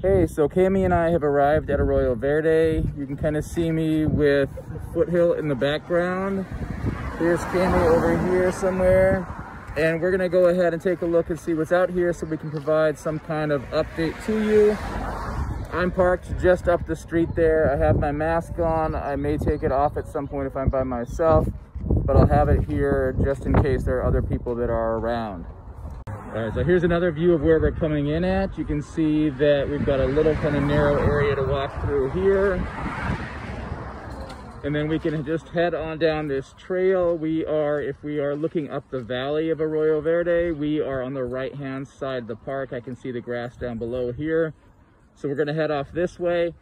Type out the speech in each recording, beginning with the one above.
Hey, so Cami and I have arrived at Arroyo Verde. You can kind of see me with Foothill in the background. Here's Cami over here somewhere. And we're gonna go ahead and take a look and see what's out here so we can provide some kind of update to you. I'm parked just up the street there. I have my mask on. I may take it off at some point if I'm by myself, but I'll have it here just in case there are other people that are around. All right, so here's another view of where we're coming in at. You can see that we've got a little kind of narrow area to walk through here. And then we can just head on down this trail. If we are looking up the valley of Arroyo Verde, we are on the right-hand side of the park. I can see the grass down below here. So we're gonna head off this way.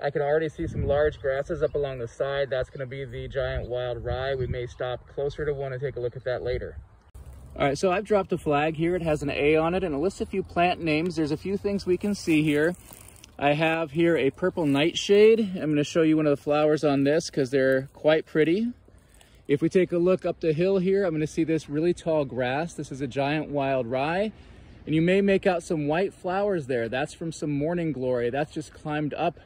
I can already see some large grasses up along the side. That's gonna be the giant wild rye. We may stop closer to one and take a look at that later. All right, so I've dropped a flag here. It has an A on it and it lists a few plant names. There's a few things we can see here. I have here a purple nightshade. I'm going to show you one of the flowers on this because they're quite pretty. If we take a look up the hill here, I'm going to see this really tall grass. This is a giant wild rye. And you may make out some white flowers there. That's from some morning glory. That's just climbed up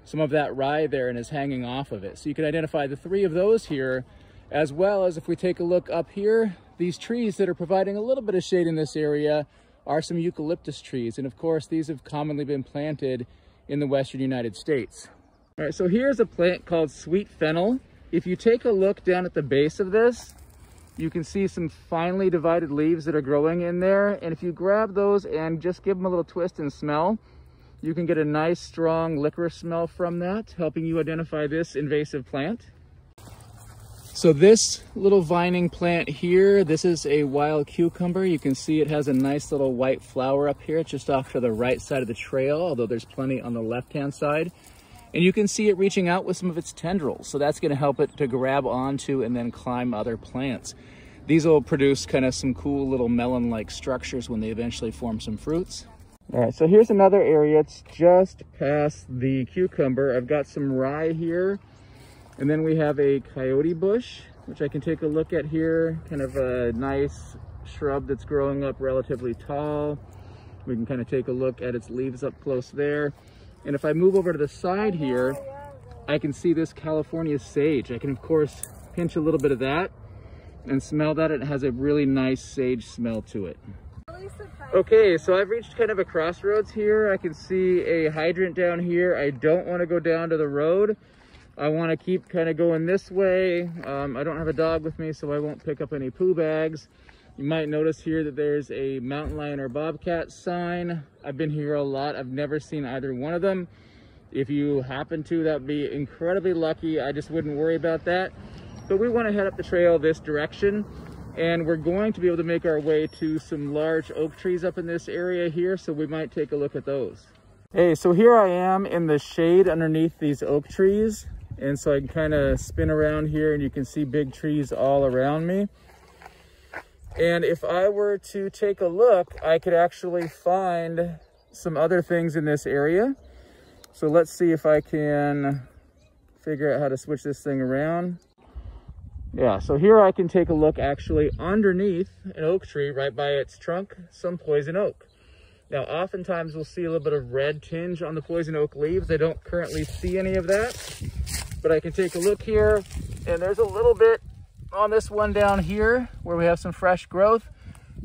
some of that rye there and is hanging off of it. So you can identify the three of those here, as well as if we take a look up here, these trees that are providing a little bit of shade in this area are some eucalyptus trees. And of course, these have commonly been planted in the Western United States. All right, so here's a plant called sweet fennel. If you take a look down at the base of this, you can see some finely divided leaves that are growing in there. And if you grab those and just give them a little twist and smell, you can get a nice strong licorice smell from that, helping you identify this invasive plant. So this little vining plant here, this is a wild cucumber. You can see it has a nice little white flower up here. It's just off to the right side of the trail, although there's plenty on the left-hand side. And you can see it reaching out with some of its tendrils. So that's gonna help it to grab onto and then climb other plants. These will produce kind of some cool little melon-like structures when they eventually form some fruits. All right, so here's another area. It's just past the cucumber. I've got some rye here. And then we have a coyote bush, which I can take a look at here. Kind of a nice shrub that's growing up relatively tall. We can kind of take a look at its leaves up close there. And if I move over to the side here, I can see this California sage. I can, of course, pinch a little bit of that and smell that. It has a really nice sage smell to it. Okay, so I've reached kind of a crossroads here. I can see a hydrant down here. I don't want to go down to the road. I want to keep kind of going this way. I don't have a dog with me, so I won't pick up any poo bags. You might notice here that there's a mountain lion or bobcat sign. I've been here a lot. I've never seen either one of them. If you happen to, that'd be incredibly lucky. I just wouldn't worry about that. But we want to head up the trail this direction, and we're going to be able to make our way to some large oak trees up in this area here, so we might take a look at those. Hey, so here I am in the shade underneath these oak trees. And so I can kind of spin around here and you can see big trees all around me. And if I were to take a look, I could actually find some other things in this area. So let's see if I can figure out how to switch this thing around. Yeah, so here I can take a look actually underneath an oak tree right by its trunk, some poison oak. Now, oftentimes we'll see a little bit of red tinge on the poison oak leaves. I don't currently see any of that. But I can take a look here, and there's a little bit on this one down here where we have some fresh growth,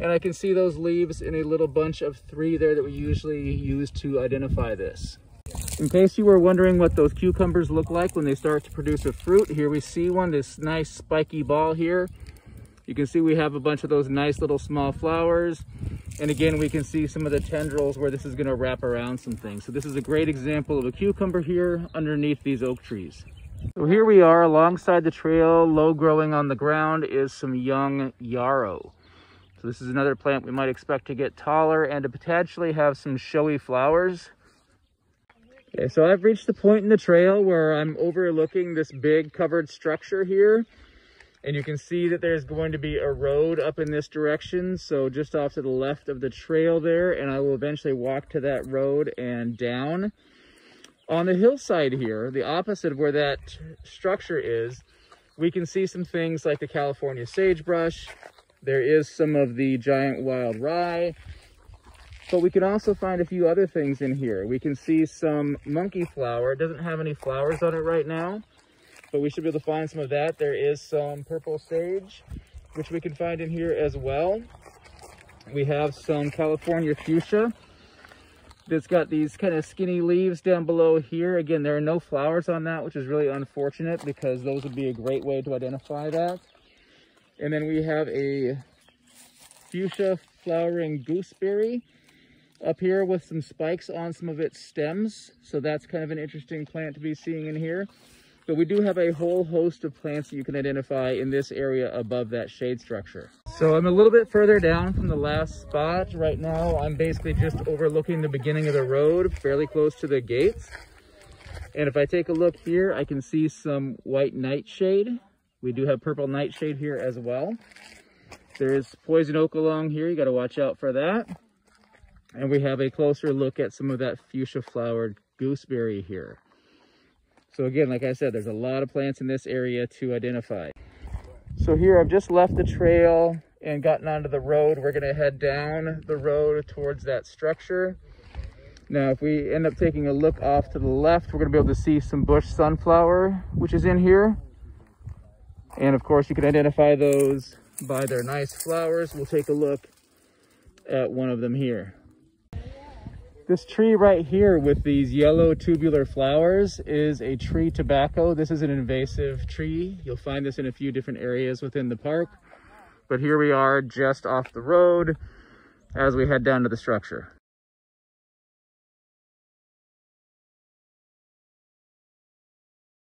and I can see those leaves in a little bunch of 3 there that we usually use to identify this. In case you were wondering what those cucumbers look like when they start to produce a fruit, here we see one, this nice spiky ball here. You can see we have a bunch of those nice little small flowers. And again, we can see some of the tendrils where this is going to wrap around some things. So this is a great example of a cucumber here underneath these oak trees. So here we are alongside the trail. Low growing on the ground is some young yarrow. So this is another plant we might expect to get taller and to potentially have some showy flowers. Okay, so I've reached the point in the trail where I'm overlooking this big covered structure here. And you can see that there's going to be a road up in this direction. So just off to the left of the trail there, and I will eventually walk to that road and down. On the hillside here, the opposite of where that structure is, we can see some things like the California sagebrush. There is some of the giant wild rye. But we can also find a few other things in here. We can see some monkey flower. It doesn't have any flowers on it right now, but we should be able to find some of that. There is some purple sage, which we can find in here as well. We have some California fuchsia that's got these kind of skinny leaves down below here. Again, there are no flowers on that, which is really unfortunate because those would be a great way to identify that. And then we have a fuchsia flowering gooseberry up here with some spikes on some of its stems. So that's kind of an interesting plant to be seeing in here. But we do have a whole host of plants that you can identify in this area above that shade structure. So I'm a little bit further down from the last spot. Right now, I'm basically just overlooking the beginning of the road, fairly close to the gates. And if I take a look here, I can see some white nightshade. We do have purple nightshade here as well. There's poison oak along here. You got to watch out for that. And we have a closer look at some of that fuchsia flowered gooseberry here. So again, like I said, there's a lot of plants in this area to identify. So here I've just left the trail and gotten onto the road. We're going to head down the road towards that structure. Now, if we end up taking a look off to the left, we're going to be able to see some bush sunflower, which is in here. And of course, you can identify those by their nice flowers. We'll take a look at one of them here. This tree right here with these yellow tubular flowers is a tree tobacco. This is an invasive tree. You'll find this in a few different areas within the park. But here we are just off the road as we head down to the structure.